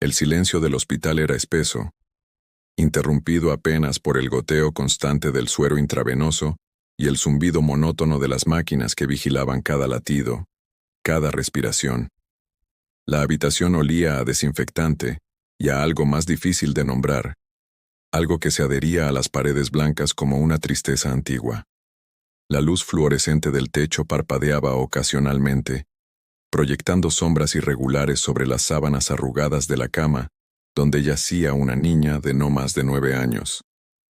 El silencio del hospital era espeso, interrumpido apenas por el goteo constante del suero intravenoso y el zumbido monótono de las máquinas que vigilaban cada latido, cada respiración. La habitación olía a desinfectante y a algo más difícil de nombrar, algo que se adhería a las paredes blancas como una tristeza antigua. La luz fluorescente del techo parpadeaba ocasionalmente, proyectando sombras irregulares sobre las sábanas arrugadas de la cama, donde yacía una niña de no más de 9 años.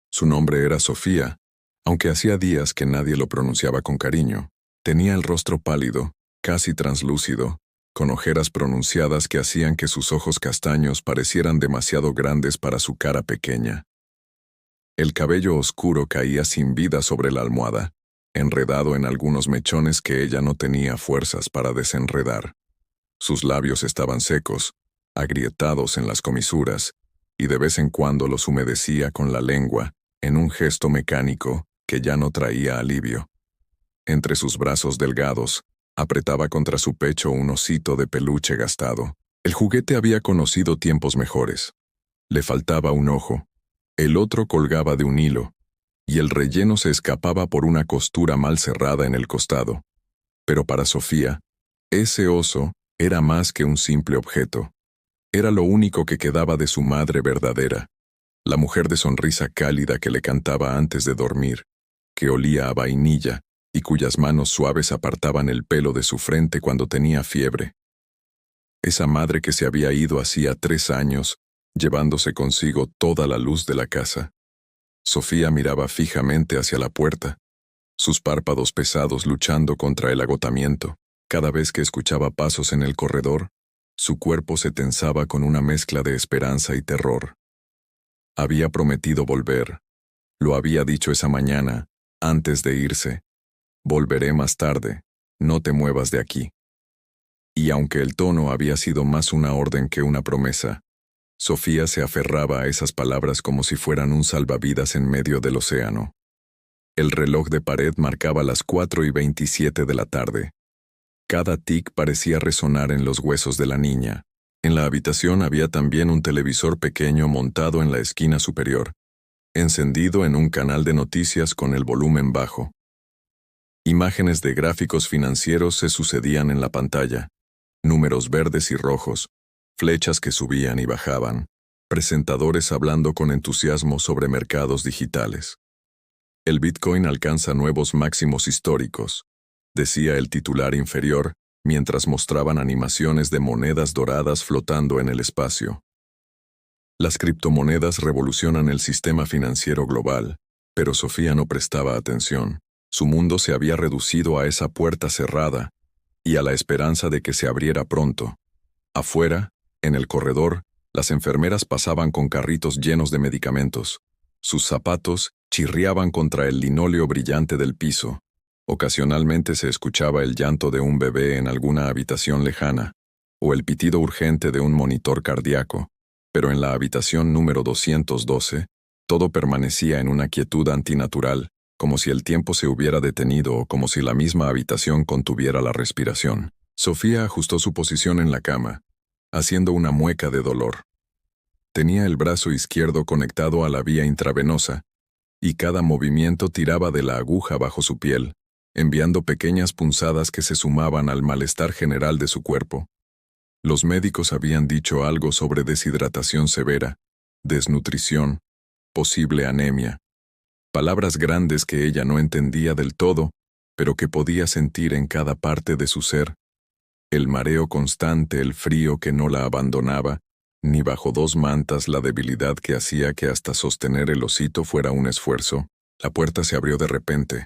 Su nombre era Sofía, aunque hacía días que nadie lo pronunciaba con cariño. Tenía el rostro pálido, casi translúcido, con ojeras pronunciadas que hacían que sus ojos castaños parecieran demasiado grandes para su cara pequeña. El cabello oscuro caía sin vida sobre la almohada, enredado en algunos mechones que ella no tenía fuerzas para desenredar. Sus labios estaban secos, agrietados en las comisuras, y de vez en cuando los humedecía con la lengua, en un gesto mecánico que ya no traía alivio. Entre sus brazos delgados, apretaba contra su pecho un osito de peluche gastado. El juguete había conocido tiempos mejores. Le faltaba un ojo, el otro colgaba de un hilo, y el relleno se escapaba por una costura mal cerrada en el costado. Pero para Sofía, ese oso era más que un simple objeto. Era lo único que quedaba de su madre verdadera, la mujer de sonrisa cálida que le cantaba antes de dormir, que olía a vainilla y cuyas manos suaves apartaban el pelo de su frente cuando tenía fiebre. Esa madre que se había ido hacía 3 años, llevándose consigo toda la luz de la casa. Sofía miraba fijamente hacia la puerta, sus párpados pesados luchando contra el agotamiento. Cada vez que escuchaba pasos en el corredor, su cuerpo se tensaba con una mezcla de esperanza y terror. Había prometido volver. Lo había dicho esa mañana, antes de irse. Volveré más tarde, no te muevas de aquí. Y aunque el tono había sido más una orden que una promesa, Sofía se aferraba a esas palabras como si fueran un salvavidas en medio del océano. El reloj de pared marcaba las 4:27 de la tarde. Cada tic parecía resonar en los huesos de la niña. En la habitación había también un televisor pequeño montado en la esquina superior, encendido en un canal de noticias con el volumen bajo. Imágenes de gráficos financieros se sucedían en la pantalla, números verdes y rojos, flechas que subían y bajaban, presentadores hablando con entusiasmo sobre mercados digitales. El Bitcoin alcanza nuevos máximos históricos, decía el titular inferior, mientras mostraban animaciones de monedas doradas flotando en el espacio. Las criptomonedas revolucionan el sistema financiero global, pero Sofía no prestaba atención. Su mundo se había reducido a esa puerta cerrada y a la esperanza de que se abriera pronto. Afuera, en el corredor, las enfermeras pasaban con carritos llenos de medicamentos. Sus zapatos chirriaban contra el linóleo brillante del piso. Ocasionalmente se escuchaba el llanto de un bebé en alguna habitación lejana, o el pitido urgente de un monitor cardíaco, pero en la habitación número 212, todo permanecía en una quietud antinatural, como si el tiempo se hubiera detenido o como si la misma habitación contuviera la respiración. Sofía ajustó su posición en la cama, haciendo una mueca de dolor. Tenía el brazo izquierdo conectado a la vía intravenosa, y cada movimiento tiraba de la aguja bajo su piel, enviando pequeñas punzadas que se sumaban al malestar general de su cuerpo. Los médicos habían dicho algo sobre deshidratación severa, desnutrición, posible anemia. Palabras grandes que ella no entendía del todo, pero que podía sentir en cada parte de su ser. El mareo constante, el frío que no la abandonaba, ni bajo 2 mantas la debilidad que hacía que hasta sostener el osito fuera un esfuerzo. La puerta se abrió de repente,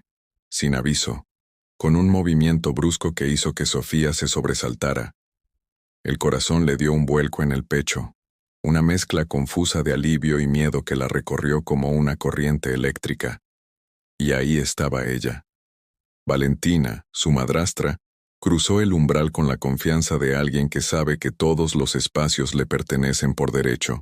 sin aviso, con un movimiento brusco que hizo que Sofía se sobresaltara. El corazón le dio un vuelco en el pecho, una mezcla confusa de alivio y miedo que la recorrió como una corriente eléctrica. Y ahí estaba ella. Valentina, su madrastra, cruzó el umbral con la confianza de alguien que sabe que todos los espacios le pertenecen por derecho.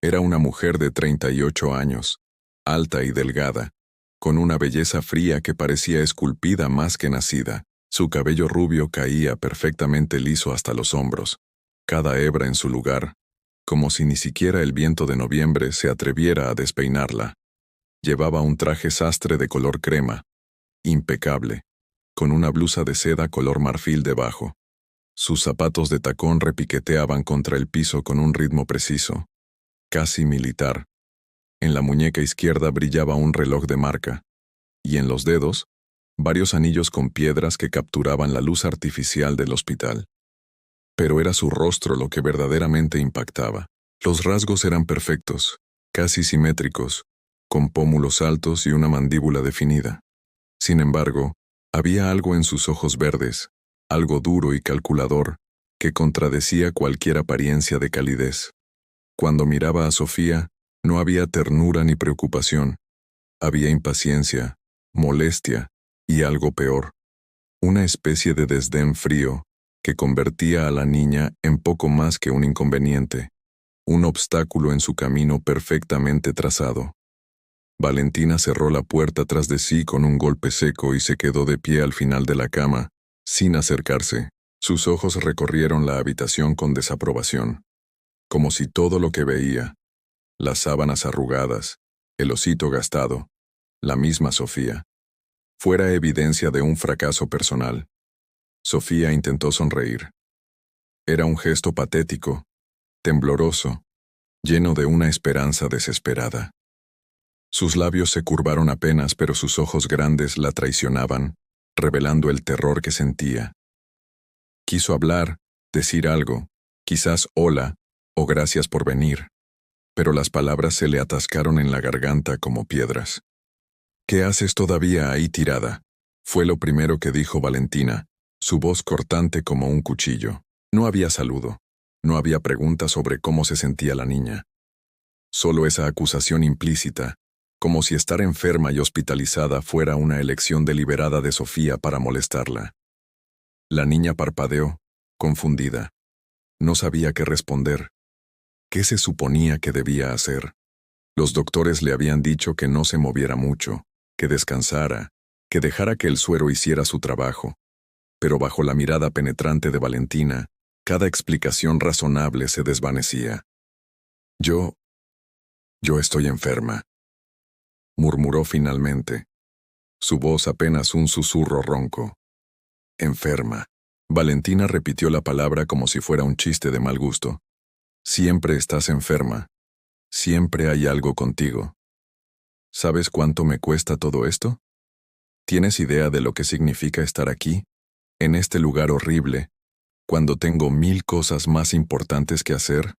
Era una mujer de 38 años, alta y delgada, con una belleza fría que parecía esculpida más que nacida. Su cabello rubio caía perfectamente liso hasta los hombros, cada hebra en su lugar, como si ni siquiera el viento de noviembre se atreviera a despeinarla. Llevaba un traje sastre de color crema, impecable, con una blusa de seda color marfil debajo. Sus zapatos de tacón repiqueteaban contra el piso con un ritmo preciso, casi militar. En la muñeca izquierda brillaba un reloj de marca, y en los dedos, varios anillos con piedras que capturaban la luz artificial del hospital. Pero era su rostro lo que verdaderamente impactaba. Los rasgos eran perfectos, casi simétricos, con pómulos altos y una mandíbula definida. Sin embargo, había algo en sus ojos verdes, algo duro y calculador, que contradecía cualquier apariencia de calidez. Cuando miraba a Sofía, no había ternura ni preocupación. Había impaciencia, molestia y algo peor, una especie de desdén frío que convertía a la niña en poco más que un inconveniente, un obstáculo en su camino perfectamente trazado. Valentina cerró la puerta tras de sí con un golpe seco y se quedó de pie al final de la cama, sin acercarse. Sus ojos recorrieron la habitación con desaprobación, como si todo lo que veía, las sábanas arrugadas, el osito gastado, la misma Sofía, fuera evidencia de un fracaso personal. Sofía intentó sonreír. Era un gesto patético, tembloroso, lleno de una esperanza desesperada. Sus labios se curvaron apenas, pero sus ojos grandes la traicionaban, revelando el terror que sentía. Quiso hablar, decir algo, quizás hola, o gracias por venir, pero las palabras se le atascaron en la garganta como piedras. ¿Qué haces todavía ahí tirada?, fue lo primero que dijo Valentina, su voz cortante como un cuchillo. No había saludo, no había pregunta sobre cómo se sentía la niña. Solo esa acusación implícita, como si estar enferma y hospitalizada fuera una elección deliberada de Sofía para molestarla. La niña parpadeó, confundida. No sabía qué responder. ¿Qué se suponía que debía hacer? Los doctores le habían dicho que no se moviera mucho, que descansara, que dejara que el suero hiciera su trabajo. Pero bajo la mirada penetrante de Valentina, cada explicación razonable se desvanecía. Yo estoy enferma, murmuró finalmente. Su voz apenas un susurro ronco. Enferma. Valentina repitió la palabra como si fuera un chiste de mal gusto. Siempre estás enferma. Siempre hay algo contigo. ¿Sabes cuánto me cuesta todo esto? ¿Tienes idea de lo que significa estar aquí, en este lugar horrible, cuando tengo 1000 cosas más importantes que hacer?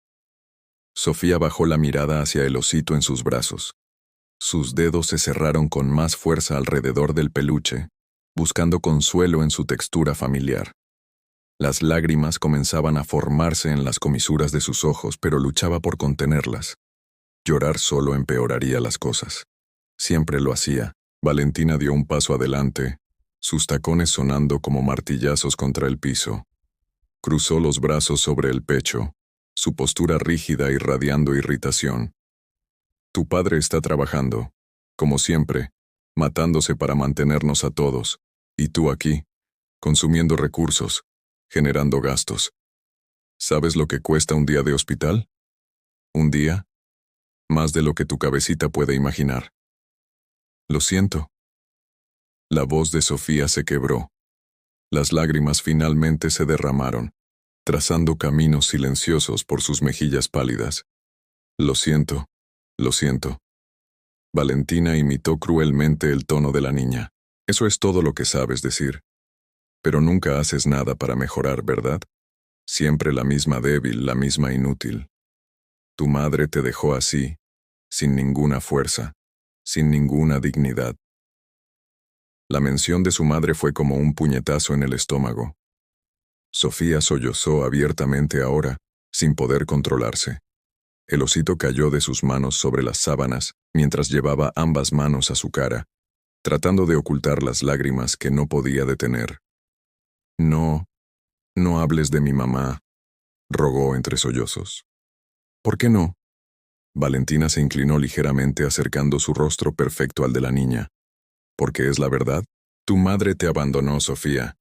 Sofía bajó la mirada hacia el osito en sus brazos. Sus dedos se cerraron con más fuerza alrededor del peluche, buscando consuelo en su textura familiar. Las lágrimas comenzaban a formarse en las comisuras de sus ojos, pero luchaba por contenerlas. Llorar solo empeoraría las cosas. Siempre lo hacía. Valentina dio un paso adelante, sus tacones sonando como martillazos contra el piso. Cruzó los brazos sobre el pecho, su postura rígida irradiando irritación. Tu padre está trabajando, como siempre, matándose para mantenernos a todos, y tú aquí, consumiendo recursos, generando gastos. ¿Sabes lo que cuesta un día de hospital? ¿Un día? Más de lo que tu cabecita puede imaginar. Lo siento. La voz de Sofía se quebró. Las lágrimas finalmente se derramaron, trazando caminos silenciosos por sus mejillas pálidas. Lo siento, lo siento. Valentina imitó cruelmente el tono de la niña. Eso es todo lo que sabes decir. Pero nunca haces nada para mejorar, ¿verdad? Siempre la misma débil, la misma inútil. Tu madre te dejó así, sin ninguna fuerza, sin ninguna dignidad. La mención de su madre fue como un puñetazo en el estómago. Sofía sollozó abiertamente ahora, sin poder controlarse. El osito cayó de sus manos sobre las sábanas mientras llevaba ambas manos a su cara, tratando de ocultar las lágrimas que no podía detener. No hables de mi mamá, rogó entre sollozos. ¿Por qué no? Valentina se inclinó ligeramente acercando su rostro perfecto al de la niña. Porque es la verdad. Tu madre te abandonó, Sofía.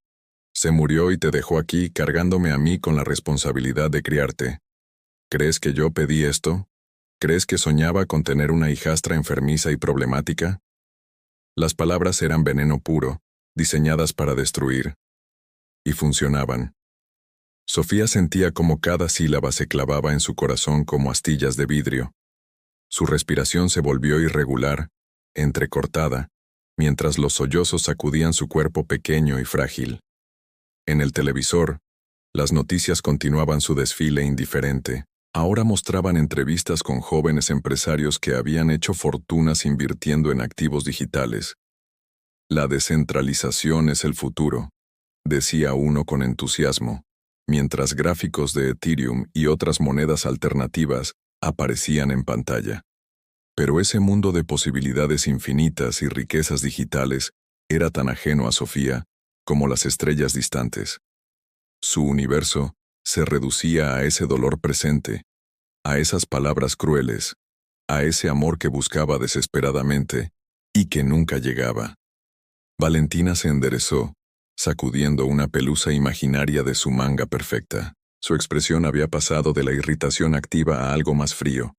Se murió y te dejó aquí cargándome a mí con la responsabilidad de criarte. ¿Crees que yo pedí esto? ¿Crees que soñaba con tener una hijastra enfermiza y problemática? Las palabras eran veneno puro, diseñadas para destruir. Y funcionaban. Sofía sentía como cada sílaba se clavaba en su corazón como astillas de vidrio. Su respiración se volvió irregular, entrecortada, mientras los sollozos sacudían su cuerpo pequeño y frágil. En el televisor, las noticias continuaban su desfile indiferente. Ahora mostraban entrevistas con jóvenes empresarios que habían hecho fortunas invirtiendo en activos digitales. La descentralización es el futuro, decía uno con entusiasmo, mientras gráficos de Ethereum y otras monedas alternativas aparecían en pantalla. Pero ese mundo de posibilidades infinitas y riquezas digitales era tan ajeno a Sofía como las estrellas distantes. Su universo se reducía a ese dolor presente, a esas palabras crueles, a ese amor que buscaba desesperadamente y que nunca llegaba. Valentina se enderezó, sacudiendo una pelusa imaginaria de su manga perfecta. Su expresión había pasado de la irritación activa a algo más frío,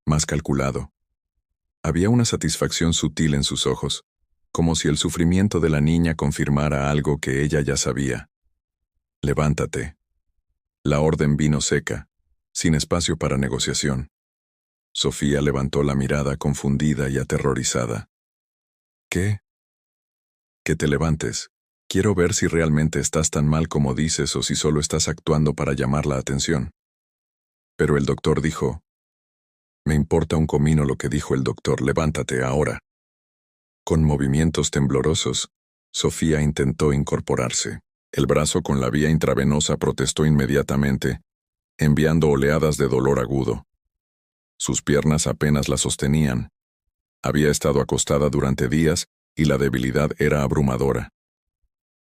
más calculado. Había una satisfacción sutil en sus ojos, como si el sufrimiento de la niña confirmara algo que ella ya sabía. Levántate. La orden vino seca, sin espacio para negociación. Sofía levantó la mirada confundida y aterrorizada. ¿Qué? Que te levantes. Quiero ver si realmente estás tan mal como dices o si solo estás actuando para llamar la atención. Pero el doctor dijo. Me importa un comino lo que dijo el doctor, levántate ahora. Con movimientos temblorosos, Sofía intentó incorporarse. El brazo con la vía intravenosa protestó inmediatamente, enviando oleadas de dolor agudo. Sus piernas apenas la sostenían. Había estado acostada durante días y la debilidad era abrumadora.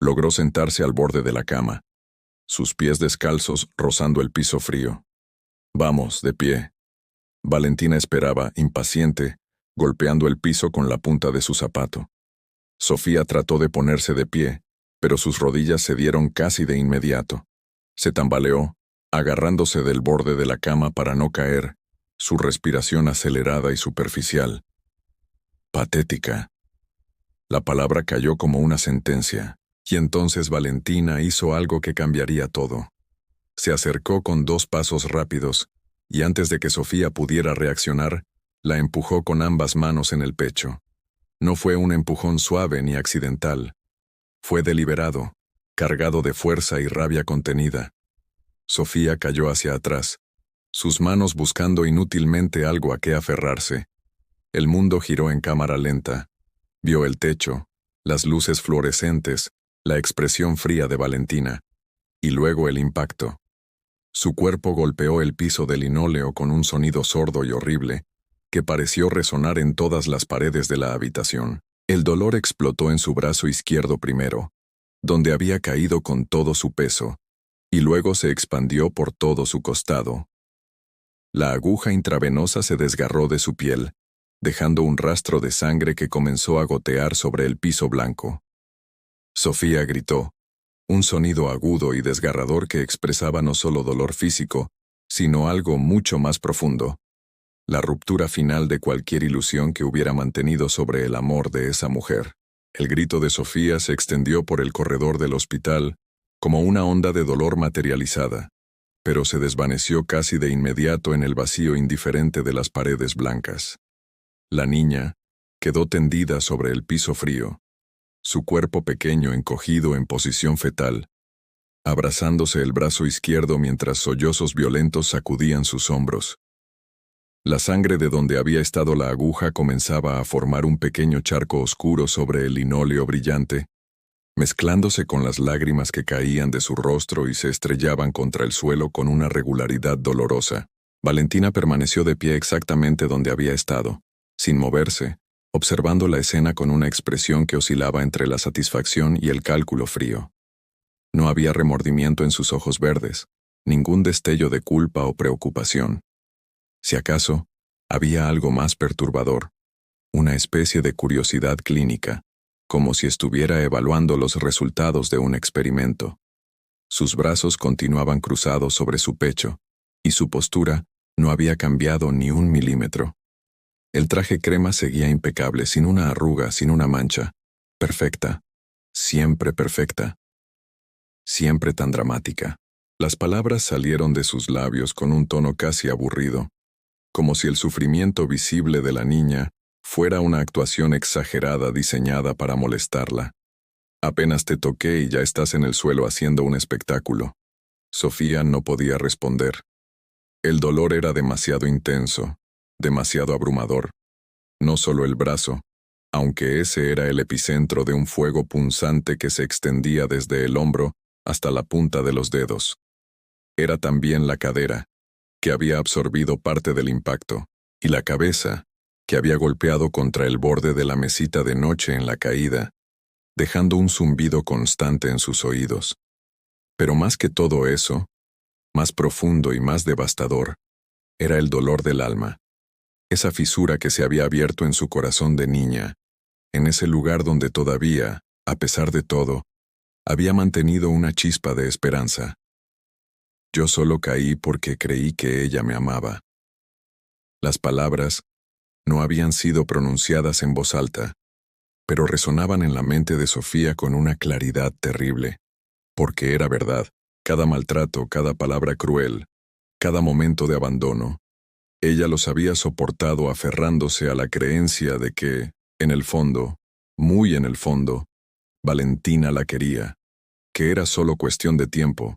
Logró sentarse al borde de la cama, sus pies descalzos rozando el piso frío. Vamos, de pie. Valentina esperaba, impaciente, golpeando el piso con la punta de su zapato. Sofía trató de ponerse de pie, pero sus rodillas cedieron casi de inmediato. Se tambaleó, agarrándose del borde de la cama para no caer, su respiración acelerada y superficial. Patética. La palabra cayó como una sentencia, y entonces Valentina hizo algo que cambiaría todo. Se acercó con 2 pasos rápidos, y antes de que Sofía pudiera reaccionar, la empujó con ambas manos en el pecho. No fue un empujón suave ni accidental. Fue deliberado, cargado de fuerza y rabia contenida. Sofía cayó hacia atrás, sus manos buscando inútilmente algo a qué aferrarse. El mundo giró en cámara lenta. Vio el techo, las luces fluorescentes, la expresión fría de Valentina, y luego el impacto. Su cuerpo golpeó el piso de linóleo con un sonido sordo y horrible, que pareció resonar en todas las paredes de la habitación. El dolor explotó en su brazo izquierdo primero, donde había caído con todo su peso, y luego se expandió por todo su costado. La aguja intravenosa se desgarró de su piel, dejando un rastro de sangre que comenzó a gotear sobre el piso blanco. Sofía gritó, un sonido agudo y desgarrador que expresaba no solo dolor físico, sino algo mucho más profundo. La ruptura final de cualquier ilusión que hubiera mantenido sobre el amor de esa mujer. El grito de Sofía se extendió por el corredor del hospital, como una onda de dolor materializada, pero se desvaneció casi de inmediato en el vacío indiferente de las paredes blancas. La niña quedó tendida sobre el piso frío, su cuerpo pequeño encogido en posición fetal, abrazándose el brazo izquierdo mientras sollozos violentos sacudían sus hombros. La sangre de donde había estado la aguja comenzaba a formar un pequeño charco oscuro sobre el linóleo brillante, mezclándose con las lágrimas que caían de su rostro y se estrellaban contra el suelo con una regularidad dolorosa. Valentina permaneció de pie exactamente donde había estado, sin moverse, observando la escena con una expresión que oscilaba entre la satisfacción y el cálculo frío. No había remordimiento en sus ojos verdes, ningún destello de culpa o preocupación. Si acaso, había algo más perturbador, una especie de curiosidad clínica, como si estuviera evaluando los resultados de un experimento. Sus brazos continuaban cruzados sobre su pecho, y su postura no había cambiado ni un milímetro. El traje crema seguía impecable, sin una arruga, sin una mancha. Perfecta. Siempre perfecta. Siempre tan dramática. Las palabras salieron de sus labios con un tono casi aburrido, como si el sufrimiento visible de la niña fuera una actuación exagerada diseñada para molestarla. Apenas te toqué y ya estás en el suelo haciendo un espectáculo. Sofía no podía responder. El dolor era demasiado intenso, demasiado abrumador. No solo el brazo, aunque ese era el epicentro de un fuego punzante que se extendía desde el hombro hasta la punta de los dedos. Era también la cadera, que había absorbido parte del impacto, y la cabeza, que había golpeado contra el borde de la mesita de noche en la caída, dejando un zumbido constante en sus oídos. Pero más que todo eso, más profundo y más devastador, era el dolor del alma, esa fisura que se había abierto en su corazón de niña, en ese lugar donde todavía, a pesar de todo, había mantenido una chispa de esperanza. Yo solo caí porque creí que ella me amaba. Las palabras no habían sido pronunciadas en voz alta, pero resonaban en la mente de Sofía con una claridad terrible, porque era verdad, cada maltrato, cada palabra cruel, cada momento de abandono. Ella los había soportado aferrándose a la creencia de que, en el fondo, muy en el fondo, Valentina la quería, que era solo cuestión de tiempo,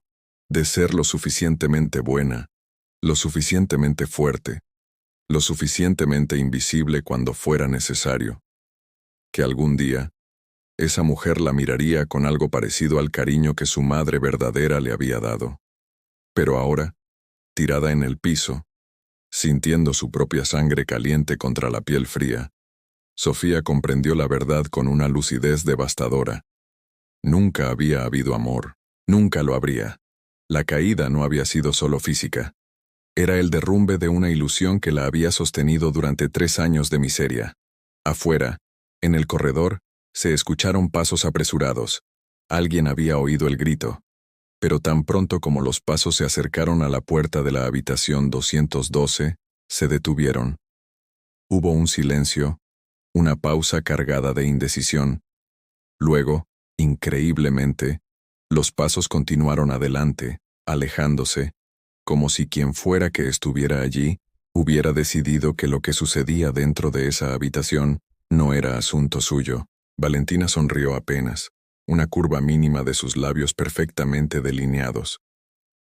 de ser lo suficientemente buena, lo suficientemente fuerte, lo suficientemente invisible cuando fuera necesario. Que algún día, esa mujer la miraría con algo parecido al cariño que su madre verdadera le había dado. Pero ahora, tirada en el piso, sintiendo su propia sangre caliente contra la piel fría, Sofía comprendió la verdad con una lucidez devastadora. Nunca había habido amor, nunca lo habría. La caída no había sido solo física. Era el derrumbe de una ilusión que la había sostenido durante 3 años de miseria. Afuera, en el corredor, se escucharon pasos apresurados. Alguien había oído el grito. Pero tan pronto como los pasos se acercaron a la puerta de la habitación 212, se detuvieron. Hubo un silencio, una pausa cargada de indecisión. Luego, increíblemente, los pasos continuaron adelante, alejándose, como si quien fuera que estuviera allí hubiera decidido que lo que sucedía dentro de esa habitación no era asunto suyo. Valentina sonrió apenas, una curva mínima de sus labios perfectamente delineados.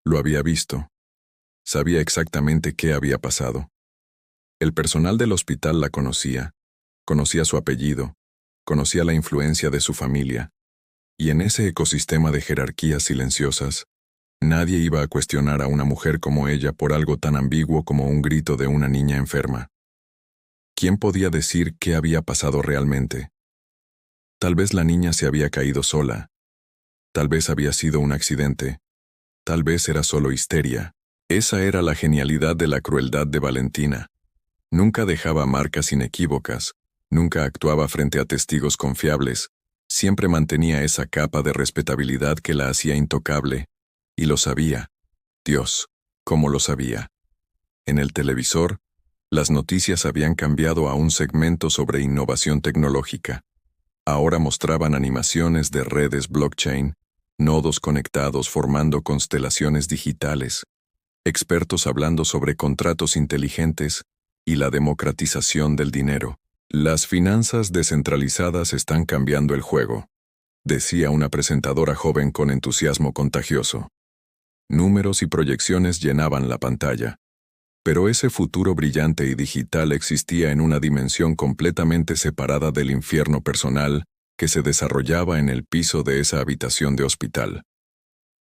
Lo había visto. Sabía exactamente qué había pasado. El personal del hospital la conocía su apellido, conocía la influencia de su familia, y en ese ecosistema de jerarquías silenciosas, nadie iba a cuestionar a una mujer como ella por algo tan ambiguo como un grito de una niña enferma. ¿Quién podía decir qué había pasado realmente? Tal vez la niña se había caído sola. Tal vez había sido un accidente. Tal vez era solo histeria. Esa era la genialidad de la crueldad de Valentina. Nunca dejaba marcas inequívocas, nunca actuaba frente a testigos confiables, siempre mantenía esa capa de respetabilidad que la hacía intocable, y lo sabía. Dios, cómo lo sabía. En el televisor, las noticias habían cambiado a un segmento sobre innovación tecnológica. Ahora mostraban animaciones de redes blockchain, nodos conectados formando constelaciones digitales, expertos hablando sobre contratos inteligentes y la democratización del dinero. Las finanzas descentralizadas están cambiando el juego, decía una presentadora joven con entusiasmo contagioso. Números y proyecciones llenaban la pantalla. Pero ese futuro brillante y digital existía en una dimensión completamente separada del infierno personal que se desarrollaba en el piso de esa habitación de hospital.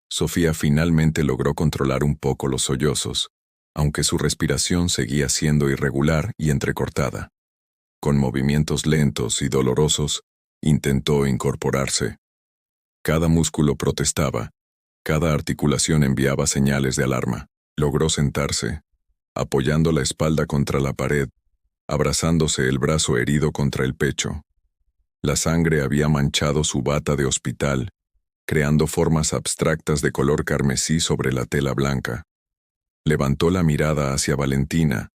Sofía finalmente logró controlar un poco los sollozos, aunque su respiración seguía siendo irregular y entrecortada. Con movimientos lentos y dolorosos, intentó incorporarse. Cada músculo protestaba, cada articulación enviaba señales de alarma. Logró sentarse, apoyando la espalda contra la pared, abrazándose el brazo herido contra el pecho. La sangre había manchado su bata de hospital, creando formas abstractas de color carmesí sobre la tela blanca. Levantó la mirada hacia Valentina,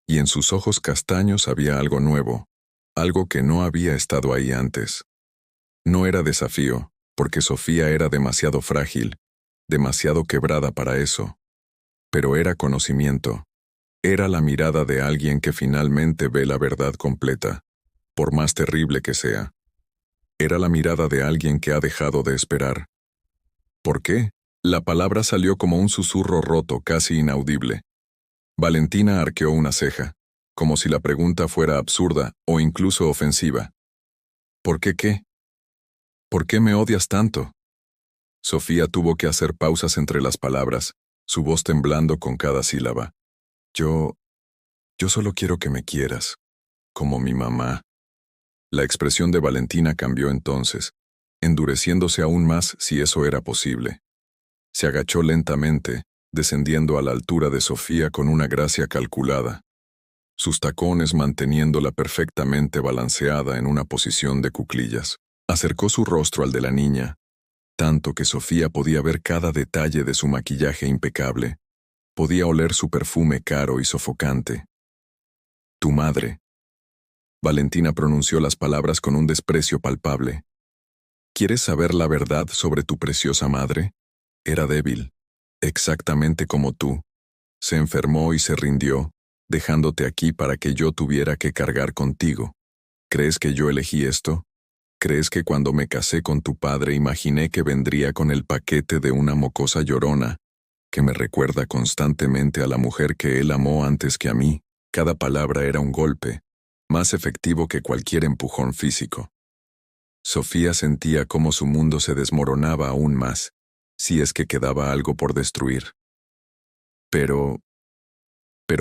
y en sus ojos castaños había algo nuevo, algo que no había estado ahí antes. No era desafío, porque Sofía era demasiado frágil, demasiado quebrada para eso. Pero era conocimiento. Era la mirada de alguien que finalmente ve la verdad completa, por más terrible que sea. Era la mirada de alguien que ha dejado de esperar. ¿Por qué? La palabra salió como un susurro roto, casi inaudible. Valentina arqueó una ceja, como si la pregunta fuera absurda o incluso ofensiva. ¿Por qué qué? ¿Por qué me odias tanto? Sofía tuvo que hacer pausas entre las palabras, su voz temblando con cada sílaba. Yo solo quiero que me quieras, como mi mamá. La expresión de Valentina cambió entonces, endureciéndose aún más si eso era posible. Se agachó lentamente, descendiendo a la altura de Sofía con una gracia calculada, sus tacones manteniéndola perfectamente balanceada en una posición de cuclillas. Acercó su rostro al de la niña, tanto que Sofía podía ver cada detalle de su maquillaje impecable. Podía oler su perfume caro y sofocante. Tu madre. Valentina pronunció las palabras con un desprecio palpable. ¿Quieres saber la verdad sobre tu preciosa madre? Era débil, exactamente como tú. Se enfermó y se rindió, dejándote aquí para que yo tuviera que cargar contigo. ¿Crees que yo elegí esto? ¿Crees que cuando me casé con tu padre imaginé que vendría con el paquete de una mocosa llorona, que me recuerda constantemente a la mujer que él amó antes que a mí? Cada palabra era un golpe, más efectivo que cualquier empujón físico. Sofía sentía cómo su mundo se desmoronaba aún más, si es que quedaba algo por destruir. Pero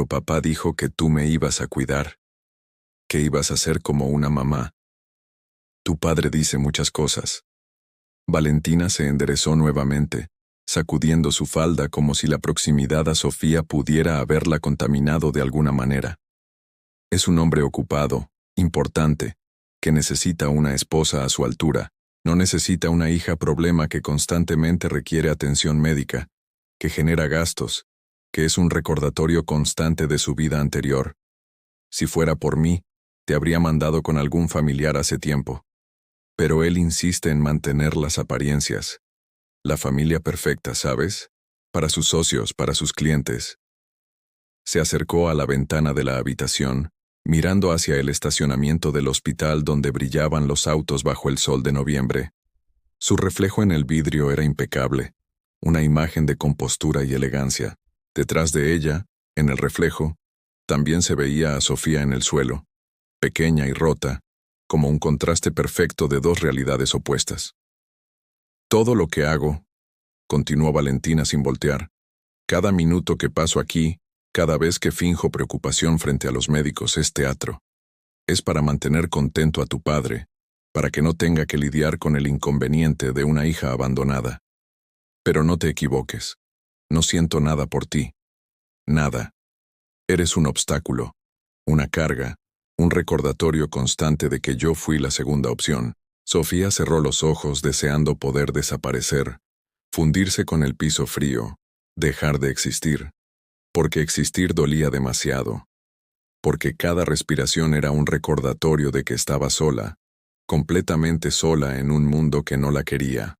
papá dijo que tú me ibas a cuidar, que ibas a ser como una mamá. Tu padre dice muchas cosas. Valentina se enderezó nuevamente, sacudiendo su falda como si la proximidad a Sofía pudiera haberla contaminado de alguna manera. Es un hombre ocupado, importante, que necesita una esposa a su altura, no necesita una hija problema que constantemente requiere atención médica, que genera gastos, que es un recordatorio constante de su vida anterior. Si fuera por mí, te habría mandado con algún familiar hace tiempo. Pero él insiste en mantener las apariencias. La familia perfecta, ¿sabes? Para sus socios, para sus clientes. Se acercó a la ventana de la habitación, mirando hacia el estacionamiento del hospital donde brillaban los autos bajo el sol de noviembre. Su reflejo en el vidrio era impecable, una imagen de compostura y elegancia. Detrás de ella, en el reflejo, también se veía a Sofía en el suelo, pequeña y rota, como un contraste perfecto de dos realidades opuestas. Todo lo que hago, continuó Valentina sin voltear, cada minuto que paso aquí, cada vez que finjo preocupación frente a los médicos es teatro. Es para mantener contento a tu padre, para que no tenga que lidiar con el inconveniente de una hija abandonada. Pero no te equivoques. No siento nada por ti. Nada. Eres un obstáculo, una carga, un recordatorio constante de que yo fui la segunda opción. Sofía cerró los ojos deseando poder desaparecer, fundirse con el piso frío, dejar de existir. Porque existir dolía demasiado. Porque cada respiración era un recordatorio de que estaba sola, completamente sola en un mundo que no la quería.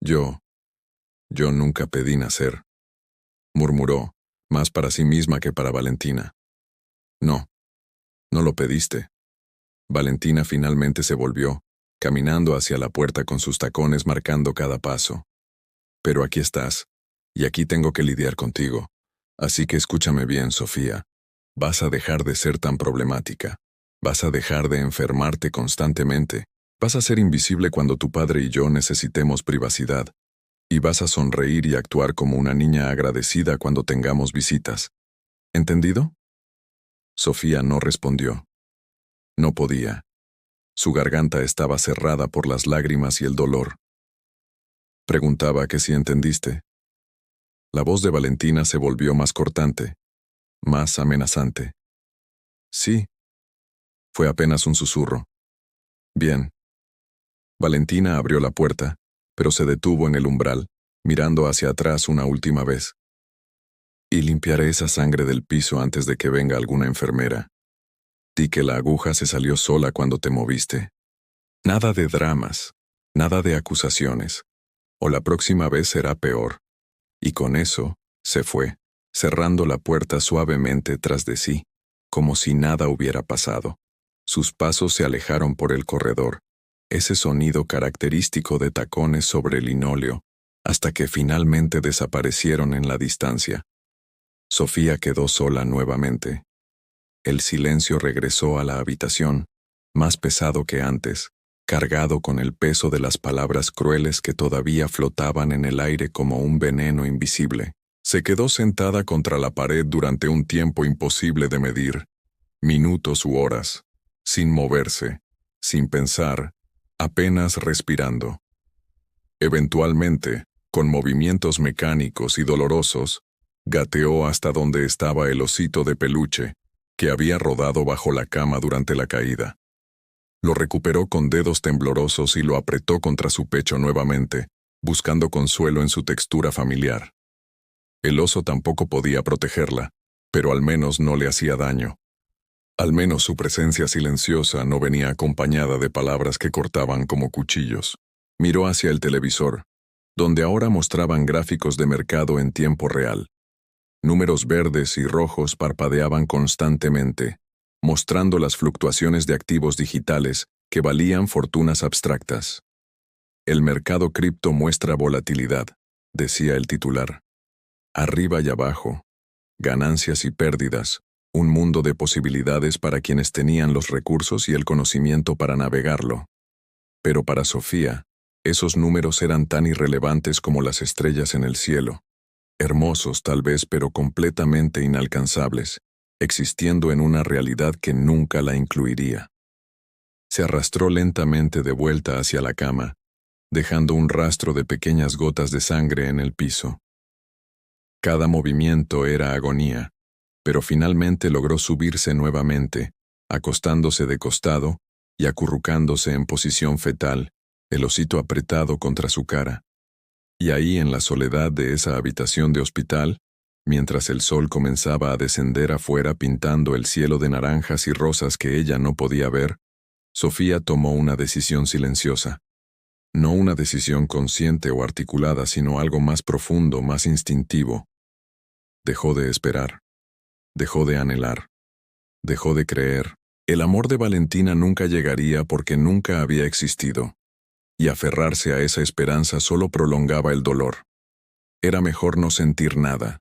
Yo nunca pedí nacer, murmuró, más para sí misma que para Valentina. No lo pediste. Valentina finalmente se volvió, caminando hacia la puerta con sus tacones marcando cada paso. Pero aquí estás, y aquí tengo que lidiar contigo. Así que escúchame bien, Sofía. Vas a dejar de ser tan problemática. Vas a dejar de enfermarte constantemente. Vas a ser invisible cuando tu padre y yo necesitemos privacidad. Y vas a sonreír y actuar como una niña agradecida cuando tengamos visitas. ¿Entendido? Sofía no respondió. No podía. Su garganta estaba cerrada por las lágrimas y el dolor. Preguntaba que si entendiste. La voz de Valentina se volvió más cortante, más amenazante. Sí. Fue apenas un susurro. Bien. Valentina abrió la puerta, pero se detuvo en el umbral, mirando hacia atrás una última vez. Y limpiaré esa sangre del piso antes de que venga alguna enfermera. Di que la aguja se salió sola cuando te moviste. Nada de dramas, nada de acusaciones. O la próxima vez será peor. Y con eso, se fue, cerrando la puerta suavemente tras de sí, como si nada hubiera pasado. Sus pasos se alejaron por el corredor, ese sonido característico de tacones sobre el linóleo, hasta que finalmente desaparecieron en la distancia. Sofía quedó sola nuevamente. El silencio regresó a la habitación, más pesado que antes, cargado con el peso de las palabras crueles que todavía flotaban en el aire como un veneno invisible. Se quedó sentada contra la pared durante un tiempo imposible de medir, minutos u horas, sin moverse, sin pensar, apenas respirando. Eventualmente, con movimientos mecánicos y dolorosos, gateó hasta donde estaba el osito de peluche, que había rodado bajo la cama durante la caída. Lo recuperó con dedos temblorosos y lo apretó contra su pecho nuevamente, buscando consuelo en su textura familiar. El oso tampoco podía protegerla, pero al menos no le hacía daño. Al menos su presencia silenciosa no venía acompañada de palabras que cortaban como cuchillos. Miró hacia el televisor, donde ahora mostraban gráficos de mercado en tiempo real. Números verdes y rojos parpadeaban constantemente, mostrando las fluctuaciones de activos digitales que valían fortunas abstractas. El mercado cripto muestra volatilidad, decía el titular. Arriba y abajo, ganancias y pérdidas, un mundo de posibilidades para quienes tenían los recursos y el conocimiento para navegarlo. Pero para Sofía, esos números eran tan irrelevantes como las estrellas en el cielo, hermosos tal vez pero completamente inalcanzables, existiendo en una realidad que nunca la incluiría. Se arrastró lentamente de vuelta hacia la cama, dejando un rastro de pequeñas gotas de sangre en el piso. Cada movimiento era agonía, pero finalmente logró subirse nuevamente, acostándose de costado y acurrucándose en posición fetal, el osito apretado contra su cara. Y ahí en la soledad de esa habitación de hospital, mientras el sol comenzaba a descender afuera pintando el cielo de naranjas y rosas que ella no podía ver, Sofía tomó una decisión silenciosa. No una decisión consciente o articulada, sino algo más profundo, más instintivo. Dejó de esperar. Dejó de anhelar. Dejó de creer. El amor de Valentina nunca llegaría porque nunca había existido. Y aferrarse a esa esperanza solo prolongaba el dolor. Era mejor no sentir nada.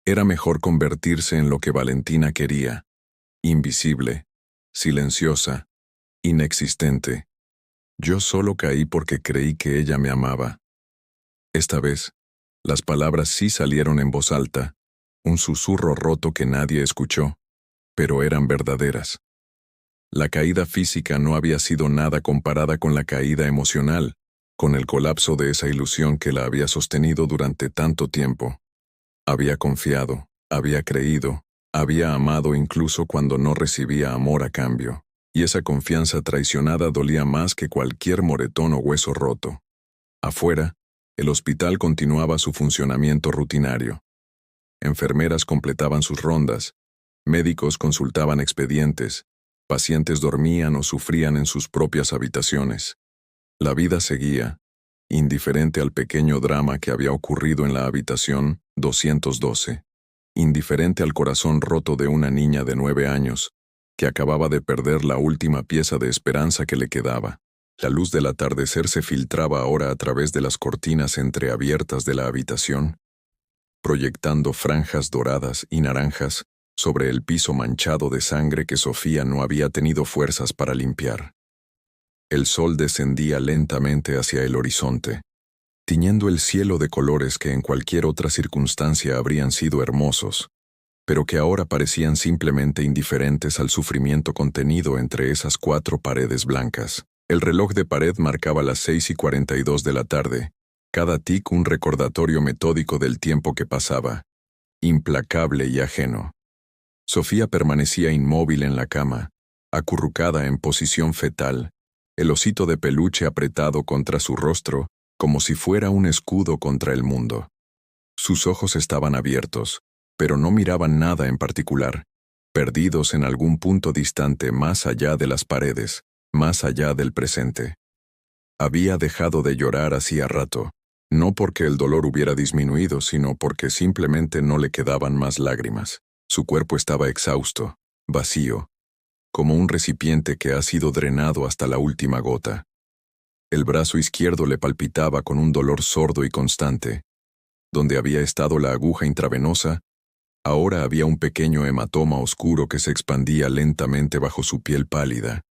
Era mejor convertirse en lo que Valentina quería. Invisible, silenciosa, inexistente. Yo solo caí porque creí que ella me amaba. Esta vez, las palabras sí salieron en voz alta, un susurro roto que nadie escuchó, pero eran verdaderas. La caída física no había sido nada comparada con la caída emocional, con el colapso de esa ilusión que la había sostenido durante tanto tiempo. Había confiado, había creído, había amado incluso cuando no recibía amor a cambio, y esa confianza traicionada dolía más que cualquier moretón o hueso roto. Afuera, el hospital continuaba su funcionamiento rutinario. Enfermeras completaban sus rondas, médicos consultaban expedientes, pacientes dormían o sufrían en sus propias habitaciones. La vida seguía, indiferente al pequeño drama que había ocurrido en la habitación 212, indiferente al corazón roto de una niña de 9 años, que acababa de perder la última pieza de esperanza que le quedaba. La luz del atardecer se filtraba ahora a través de las cortinas entreabiertas de la habitación, proyectando franjas doradas y naranjas sobre el piso manchado de sangre que Sofía no había tenido fuerzas para limpiar. El sol descendía lentamente hacia el horizonte, tiñendo el cielo de colores que en cualquier otra circunstancia habrían sido hermosos, pero que ahora parecían simplemente indiferentes al sufrimiento contenido entre esas 4 paredes blancas. El reloj de pared marcaba las 6:42 de la tarde, cada tic un recordatorio metódico del tiempo que pasaba, implacable y ajeno. Sofía permanecía inmóvil en la cama, acurrucada en posición fetal, el osito de peluche apretado contra su rostro, como si fuera un escudo contra el mundo. Sus ojos estaban abiertos, pero no miraban nada en particular, perdidos en algún punto distante más allá de las paredes, más allá del presente. Había dejado de llorar hacía rato, no porque el dolor hubiera disminuido, sino porque simplemente no le quedaban más lágrimas. Su cuerpo estaba exhausto, vacío, como un recipiente que ha sido drenado hasta la última gota. El brazo izquierdo le palpitaba con un dolor sordo y constante. Donde había estado la aguja intravenosa, ahora había un pequeño hematoma oscuro que se expandía lentamente bajo su piel pálida,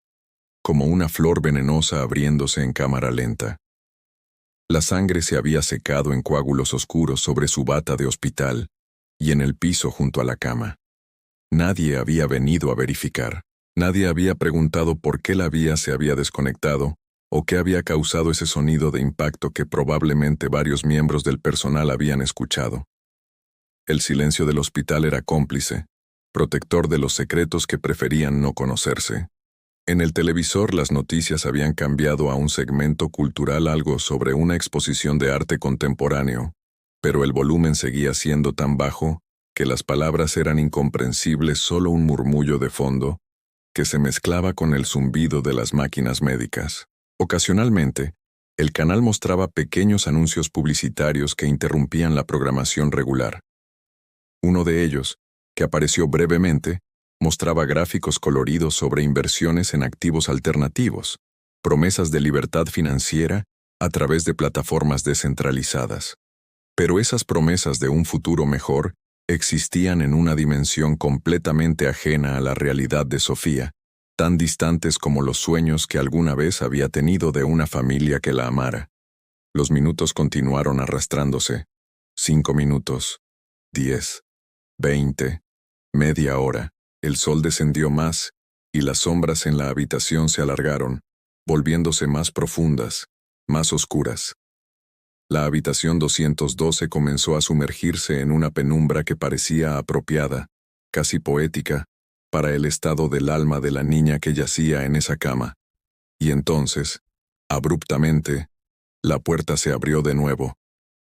como una flor venenosa abriéndose en cámara lenta. La sangre se había secado en coágulos oscuros sobre su bata de hospital y en el piso junto a la cama. Nadie había venido a verificar. Nadie había preguntado por qué la vía se había desconectado o qué había causado ese sonido de impacto que probablemente varios miembros del personal habían escuchado. El silencio del hospital era cómplice, protector de los secretos que preferían no conocerse. En el televisor las noticias habían cambiado a un segmento cultural, algo sobre una exposición de arte contemporáneo, pero el volumen seguía siendo tan bajo que las palabras eran incomprensibles, solo un murmullo de fondo que se mezclaba con el zumbido de las máquinas médicas. Ocasionalmente, el canal mostraba pequeños anuncios publicitarios que interrumpían la programación regular. Uno de ellos, que apareció brevemente, mostraba gráficos coloridos sobre inversiones en activos alternativos, promesas de libertad financiera a través de plataformas descentralizadas. Pero esas promesas de un futuro mejor existían en una dimensión completamente ajena a la realidad de Sofía, tan distantes como los sueños que alguna vez había tenido de una familia que la amara. Los minutos continuaron arrastrándose. 5 minutos, 10, 20, media hora. El sol descendió más, y las sombras en la habitación se alargaron, volviéndose más profundas, más oscuras. La habitación 212 comenzó a sumergirse en una penumbra que parecía apropiada, casi poética, para el estado del alma de la niña que yacía en esa cama. Y entonces, abruptamente, la puerta se abrió de nuevo.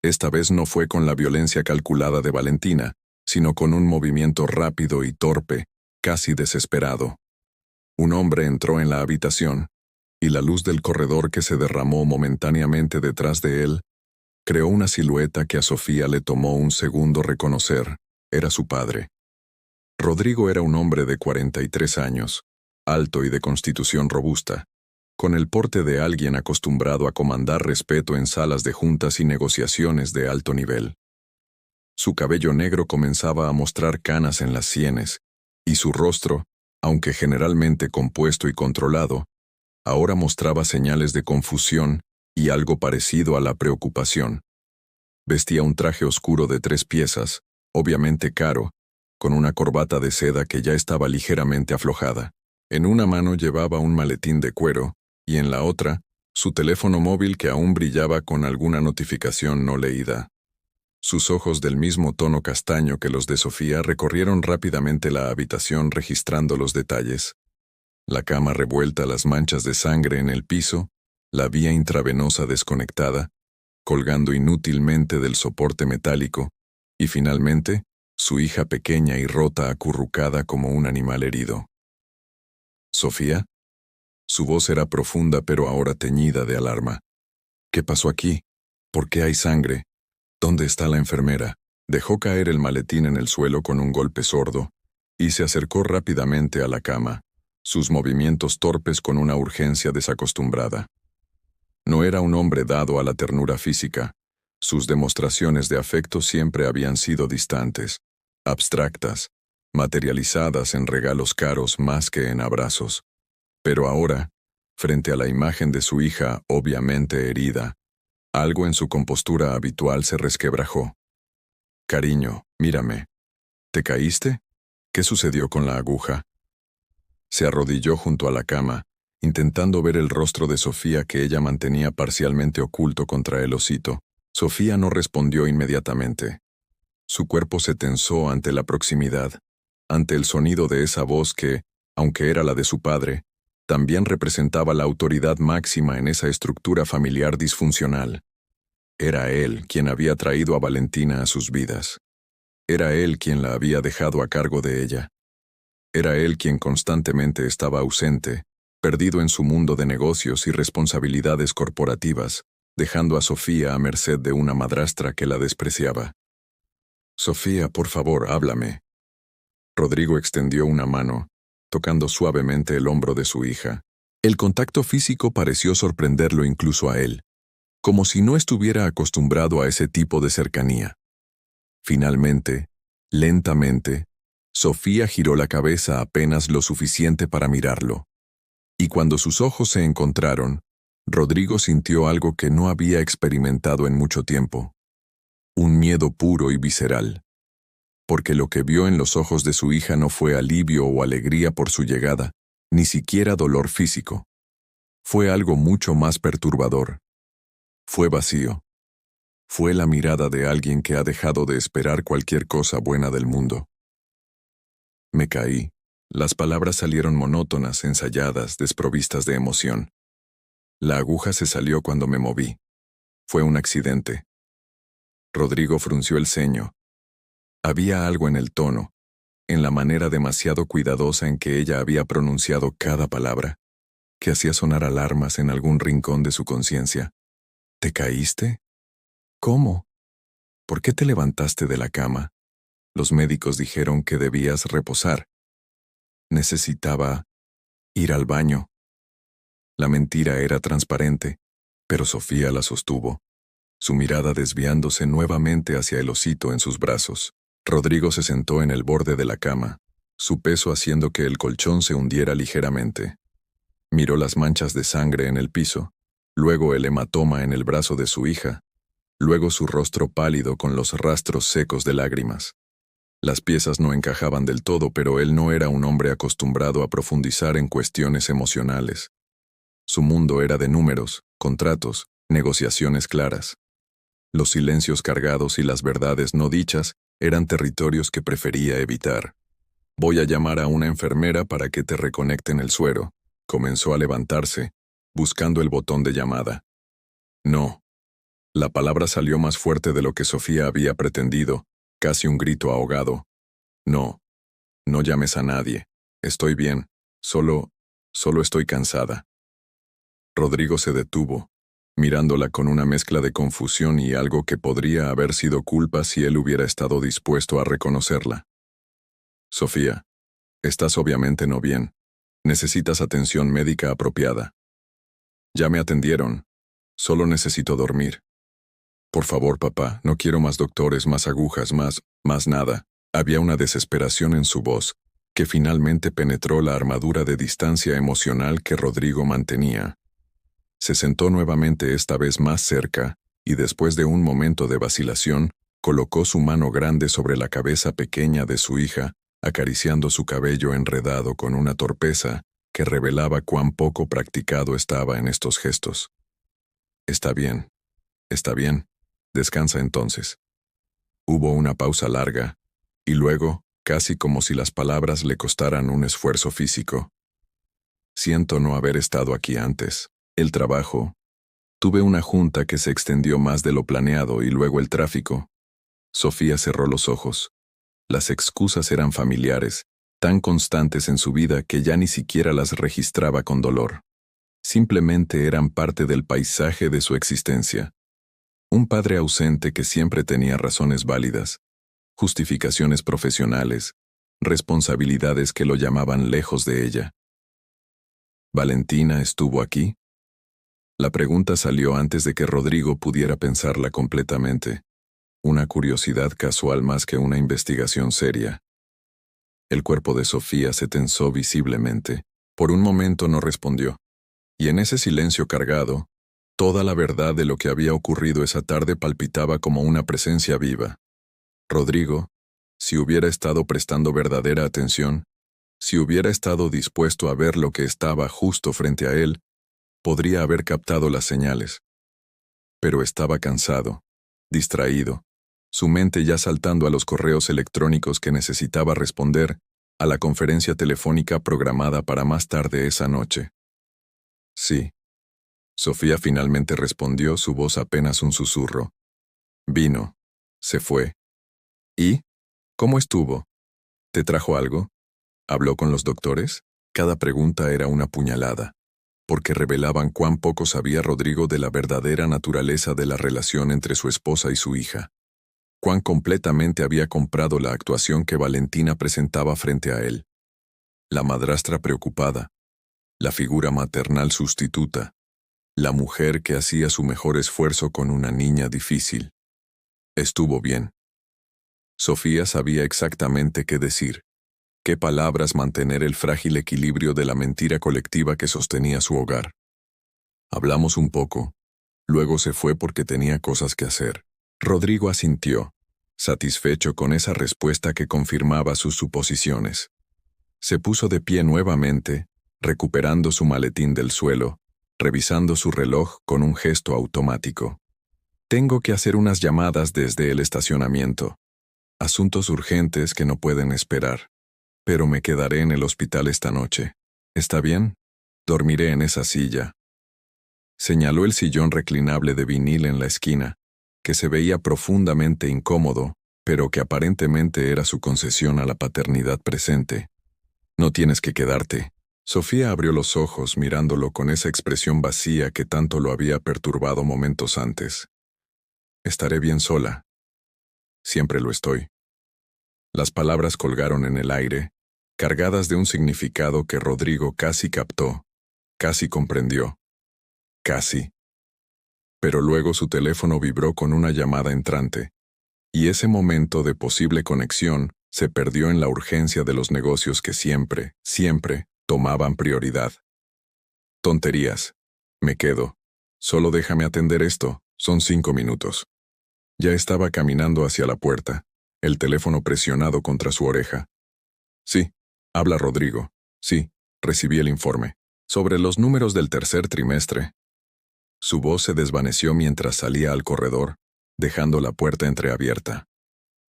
Esta vez no fue con la violencia calculada de Valentina, sino con un movimiento rápido y torpe, casi desesperado. Un hombre entró en la habitación, y la luz del corredor que se derramó momentáneamente detrás de él creó una silueta que a Sofía le tomó un segundo reconocer. Era su padre. Rodrigo era un hombre de 43 años, alto y de constitución robusta, con el porte de alguien acostumbrado a comandar respeto en salas de juntas y negociaciones de alto nivel. Su cabello negro comenzaba a mostrar canas en las sienes, y su rostro, aunque generalmente compuesto y controlado, ahora mostraba señales de confusión y algo parecido a la preocupación. Vestía un traje oscuro de 3 piezas, obviamente caro, con una corbata de seda que ya estaba ligeramente aflojada. En una mano llevaba un maletín de cuero, y en la otra, su teléfono móvil que aún brillaba con alguna notificación no leída. Sus ojos del mismo tono castaño que los de Sofía recorrieron rápidamente la habitación registrando los detalles. La cama revuelta, las manchas de sangre en el piso, la vía intravenosa desconectada, colgando inútilmente del soporte metálico, y finalmente, su hija pequeña y rota acurrucada como un animal herido. ¿Sofía? Su voz era profunda pero ahora teñida de alarma. ¿Qué pasó aquí? ¿Por qué hay sangre? ¿Dónde está la enfermera? Dejó caer el maletín en el suelo con un golpe sordo, y se acercó rápidamente a la cama, sus movimientos torpes con una urgencia desacostumbrada. No era un hombre dado a la ternura física. Sus demostraciones de afecto siempre habían sido distantes, abstractas, materializadas en regalos caros más que en abrazos. Pero ahora, frente a la imagen de su hija obviamente herida, algo en su compostura habitual se resquebrajó. «Cariño, mírame. ¿Te caíste? ¿Qué sucedió con la aguja?» Se arrodilló junto a la cama, intentando ver el rostro de Sofía que ella mantenía parcialmente oculto contra el osito. Sofía no respondió inmediatamente. Su cuerpo se tensó ante la proximidad, ante el sonido de esa voz que, aunque era la de su padre, también representaba la autoridad máxima en esa estructura familiar disfuncional. Era él quien había traído a Valentina a sus vidas. Era él quien la había dejado a cargo de ella. Era él quien constantemente estaba ausente, perdido en su mundo de negocios y responsabilidades corporativas, dejando a Sofía a merced de una madrastra que la despreciaba. «Sofía, por favor, háblame». Rodrigo extendió una mano, tocando suavemente el hombro de su hija. El contacto físico pareció sorprenderlo incluso a él, como si no estuviera acostumbrado a ese tipo de cercanía. Finalmente, lentamente, Sofía giró la cabeza apenas lo suficiente para mirarlo. Y cuando sus ojos se encontraron, Rodrigo sintió algo que no había experimentado en mucho tiempo. Un miedo puro y visceral. Porque lo que vio en los ojos de su hija no fue alivio o alegría por su llegada, ni siquiera dolor físico. Fue algo mucho más perturbador. Fue vacío. Fue la mirada de alguien que ha dejado de esperar cualquier cosa buena del mundo. Me caí. Las palabras salieron monótonas, ensayadas, desprovistas de emoción. La aguja se salió cuando me moví. Fue un accidente. Rodrigo frunció el ceño. Había algo en el tono, en la manera demasiado cuidadosa en que ella había pronunciado cada palabra, que hacía sonar alarmas en algún rincón de su conciencia. ¿Te caíste? ¿Cómo? ¿Por qué te levantaste de la cama? Los médicos dijeron que debías reposar. Necesitaba ir al baño. La mentira era transparente, pero Sofía la sostuvo, su mirada desviándose nuevamente hacia el osito en sus brazos. Rodrigo se sentó en el borde de la cama, su peso haciendo que el colchón se hundiera ligeramente. Miró las manchas de sangre en el piso, luego el hematoma en el brazo de su hija, luego su rostro pálido con los rastros secos de lágrimas. Las piezas no encajaban del todo, pero él no era un hombre acostumbrado a profundizar en cuestiones emocionales. Su mundo era de números, contratos, negociaciones claras. Los silencios cargados y las verdades no dichas eran territorios que prefería evitar. «Voy a llamar a una enfermera para que te reconecten el suero». Comenzó a levantarse, buscando el botón de llamada. «No». La palabra salió más fuerte de lo que Sofía había pretendido, casi un grito ahogado. «No. No llames a nadie. Estoy bien. Solo estoy cansada». Rodrigo se detuvo, mirándola con una mezcla de confusión y algo que podría haber sido culpa si él hubiera estado dispuesto a reconocerla. «Sofía, estás obviamente no bien. Necesitas atención médica apropiada». «Ya me atendieron. Solo necesito dormir». «Por favor, papá, no quiero más doctores, más agujas, más nada». Había una desesperación en su voz, que finalmente penetró la armadura de distancia emocional que Rodrigo mantenía. Se sentó nuevamente, esta vez más cerca, y después de un momento de vacilación, colocó su mano grande sobre la cabeza pequeña de su hija, acariciando su cabello enredado con una torpeza que revelaba cuán poco practicado estaba en estos gestos. Está bien. Descansa entonces». Hubo una pausa larga, y luego, casi como si las palabras le costaran un esfuerzo físico. «Siento no haber estado aquí antes. El trabajo. Tuve una junta que se extendió más de lo planeado y luego el tráfico». Sofía cerró los ojos. Las excusas eran familiares, tan constantes en su vida que ya ni siquiera las registraba con dolor. Simplemente eran parte del paisaje de su existencia. Un padre ausente que siempre tenía razones válidas, justificaciones profesionales, responsabilidades que lo llamaban lejos de ella. ¿Valentina estuvo aquí? La pregunta salió antes de que Rodrigo pudiera pensarla completamente. Una curiosidad casual más que una investigación seria. El cuerpo de Sofía se tensó visiblemente. Por un momento no respondió. Y en ese silencio cargado, toda la verdad de lo que había ocurrido esa tarde palpitaba como una presencia viva. Rodrigo, si hubiera estado prestando verdadera atención, si hubiera estado dispuesto a ver lo que estaba justo frente a él, podría haber captado las señales. Pero estaba cansado, distraído, su mente ya saltando a los correos electrónicos que necesitaba responder, a la conferencia telefónica programada para más tarde esa noche. «Sí». Sofía finalmente respondió, su voz apenas un susurro. «Vino. Se fue». «¿Y?». ¿Cómo estuvo? ¿Te trajo algo? ¿Habló con los doctores? Cada pregunta era una puñalada, porque revelaban cuán poco sabía Rodrigo de la verdadera naturaleza de la relación entre su esposa y su hija. Cuán completamente había comprado la actuación que Valentina presentaba frente a él. La madrastra preocupada, la figura maternal sustituta, la mujer que hacía su mejor esfuerzo con una niña difícil. Estuvo bien. Sofía sabía exactamente qué decir, qué palabras mantener el frágil equilibrio de la mentira colectiva que sostenía su hogar. Hablamos un poco, luego se fue porque tenía cosas que hacer. Rodrigo asintió, satisfecho con esa respuesta que confirmaba sus suposiciones. Se puso de pie nuevamente, recuperando su maletín del suelo, revisando su reloj con un gesto automático. Tengo que hacer unas llamadas desde el estacionamiento. Asuntos urgentes que no pueden esperar. Pero me quedaré en el hospital esta noche. ¿Está bien? Dormiré en esa silla. Señaló el sillón reclinable de vinil en la esquina, que se veía profundamente incómodo, pero que aparentemente era su concesión a la paternidad presente. No tienes que quedarte. Sofía abrió los ojos mirándolo con esa expresión vacía que tanto lo había perturbado momentos antes. Estaré bien sola. Siempre lo estoy. Las palabras colgaron en el aire, cargadas de un significado que Rodrigo casi captó, casi comprendió. Casi. Pero luego su teléfono vibró con una llamada entrante, y ese momento de posible conexión se perdió en la urgencia de los negocios que siempre, siempre, tomaban prioridad. Tonterías. Me quedo. Solo déjame atender esto, son 5 minutos. Ya estaba caminando hacia la puerta, el teléfono presionado contra su oreja. Sí, habla Rodrigo. Sí, recibí el informe. Sobre los números del tercer trimestre. Su voz se desvaneció mientras salía al corredor, dejando la puerta entreabierta.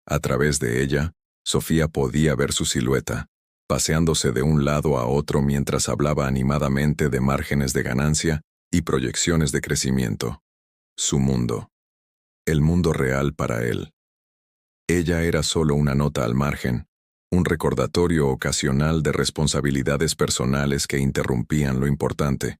A través de ella, Sofía podía ver su silueta, paseándose de un lado a otro mientras hablaba animadamente de márgenes de ganancia y proyecciones de crecimiento. Su mundo. El mundo real para él. Ella era solo una nota al margen, un recordatorio ocasional de responsabilidades personales que interrumpían lo importante.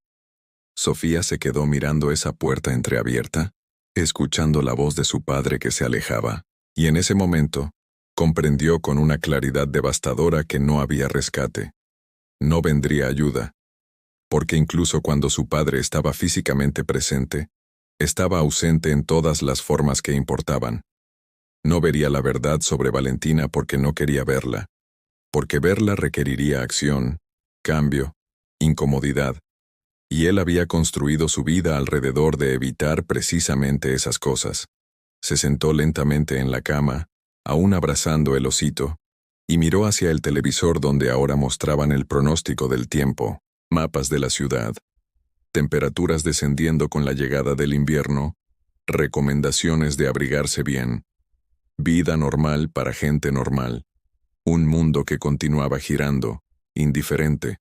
Sofía se quedó mirando esa puerta entreabierta, escuchando la voz de su padre que se alejaba, y en ese momento, comprendió con una claridad devastadora que no había rescate. No vendría ayuda, porque incluso cuando su padre estaba físicamente presente, estaba ausente en todas las formas que importaban. No vería la verdad sobre Valentina porque no quería verla, porque verla requeriría acción, cambio, incomodidad, y él había construido su vida alrededor de evitar precisamente esas cosas. Se sentó lentamente en la cama, aún abrazando el osito, y miró hacia el televisor donde ahora mostraban el pronóstico del tiempo, mapas de la ciudad, temperaturas descendiendo con la llegada del invierno, recomendaciones de abrigarse bien, vida normal para gente normal, un mundo que continuaba girando, indiferente.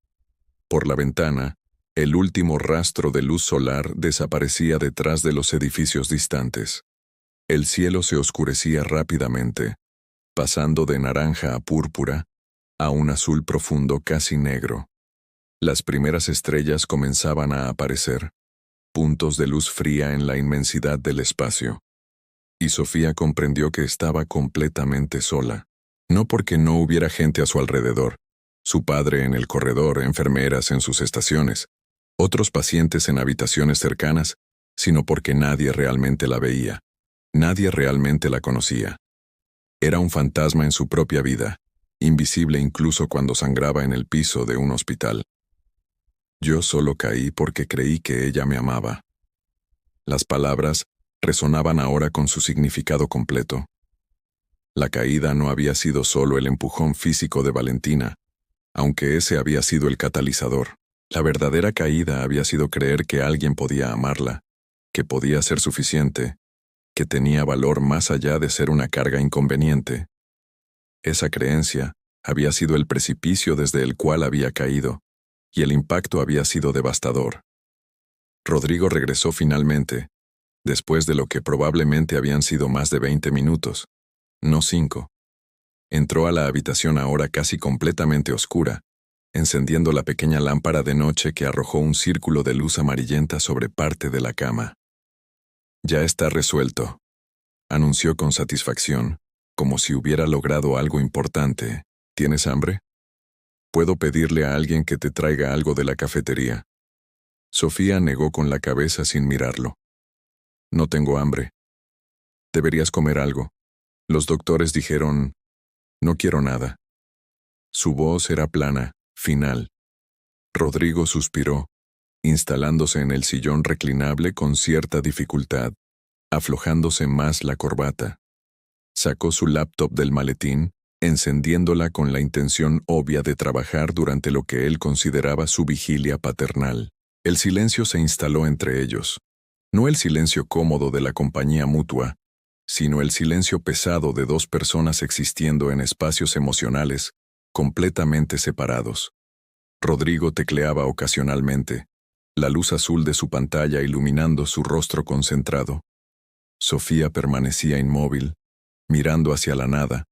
Por la ventana, el último rastro de luz solar desaparecía detrás de los edificios distantes. El cielo se oscurecía rápidamente, pasando de naranja a púrpura, a un azul profundo casi negro. Las primeras estrellas comenzaban a aparecer, puntos de luz fría en la inmensidad del espacio. Y Sofía comprendió que estaba completamente sola. No porque no hubiera gente a su alrededor, su padre en el corredor, enfermeras en sus estaciones, otros pacientes en habitaciones cercanas, sino porque nadie realmente la veía. Nadie realmente la conocía. Era un fantasma en su propia vida, invisible incluso cuando sangraba en el piso de un hospital. Yo solo caí porque creí que ella me amaba. Las palabras resonaban ahora con su significado completo. La caída no había sido solo el empujón físico de Valentina, aunque ese había sido el catalizador. La verdadera caída había sido creer que alguien podía amarla, que podía ser suficiente, que tenía valor más allá de ser una carga inconveniente. Esa creencia había sido el precipicio desde el cual había caído, y el impacto había sido devastador. Rodrigo regresó finalmente, después de lo que probablemente habían sido más de 20 minutos, no 5. Entró a la habitación ahora casi completamente oscura, encendiendo la pequeña lámpara de noche que arrojó un círculo de luz amarillenta sobre parte de la cama. «Ya está resuelto», anunció con satisfacción, como si hubiera logrado algo importante. «¿Tienes hambre? Puedo pedirle a alguien que te traiga algo de la cafetería». Sofía negó con la cabeza sin mirarlo. «No tengo hambre. Deberías comer algo. Los doctores dijeron, no quiero nada». Su voz era plana, final. Rodrigo suspiró, instalándose en el sillón reclinable con cierta dificultad, aflojándose más la corbata. Sacó su laptop del maletín, encendiéndola con la intención obvia de trabajar durante lo que él consideraba su vigilia paternal. El silencio se instaló entre ellos. No el silencio cómodo de la compañía mutua, sino el silencio pesado de dos personas existiendo en espacios emocionales completamente separados. Rodrigo tecleaba ocasionalmente, la luz azul de su pantalla iluminando su rostro concentrado. Sofía permanecía inmóvil, mirando hacia la nada,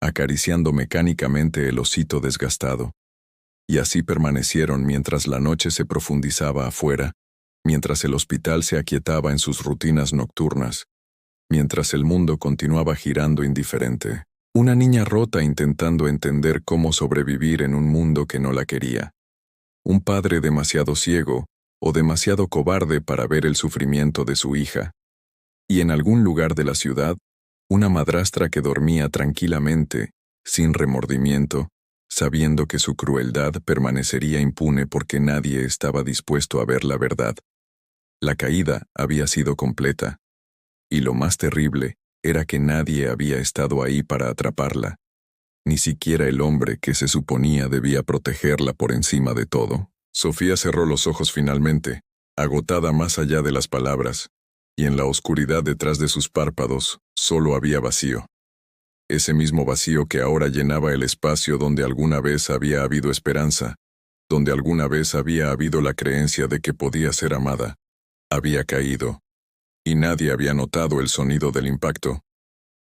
acariciando mecánicamente el osito desgastado. Y así permanecieron mientras la noche se profundizaba afuera, mientras el hospital se aquietaba en sus rutinas nocturnas, mientras el mundo continuaba girando indiferente. Una niña rota intentando entender cómo sobrevivir en un mundo que no la quería. Un padre demasiado ciego o demasiado cobarde para ver el sufrimiento de su hija. Y en algún lugar de la ciudad, una madrastra que dormía tranquilamente, sin remordimiento, sabiendo que su crueldad permanecería impune porque nadie estaba dispuesto a ver la verdad. La caída había sido completa. Y lo más terrible era que nadie había estado ahí para atraparla, ni siquiera el hombre que se suponía debía protegerla por encima de todo. Sofía cerró los ojos finalmente, agotada más allá de las palabras, y en la oscuridad detrás de sus párpados solo había vacío. Ese mismo vacío que ahora llenaba el espacio donde alguna vez había habido esperanza, donde alguna vez había habido la creencia de que podía ser amada, había caído. Y nadie había notado el sonido del impacto.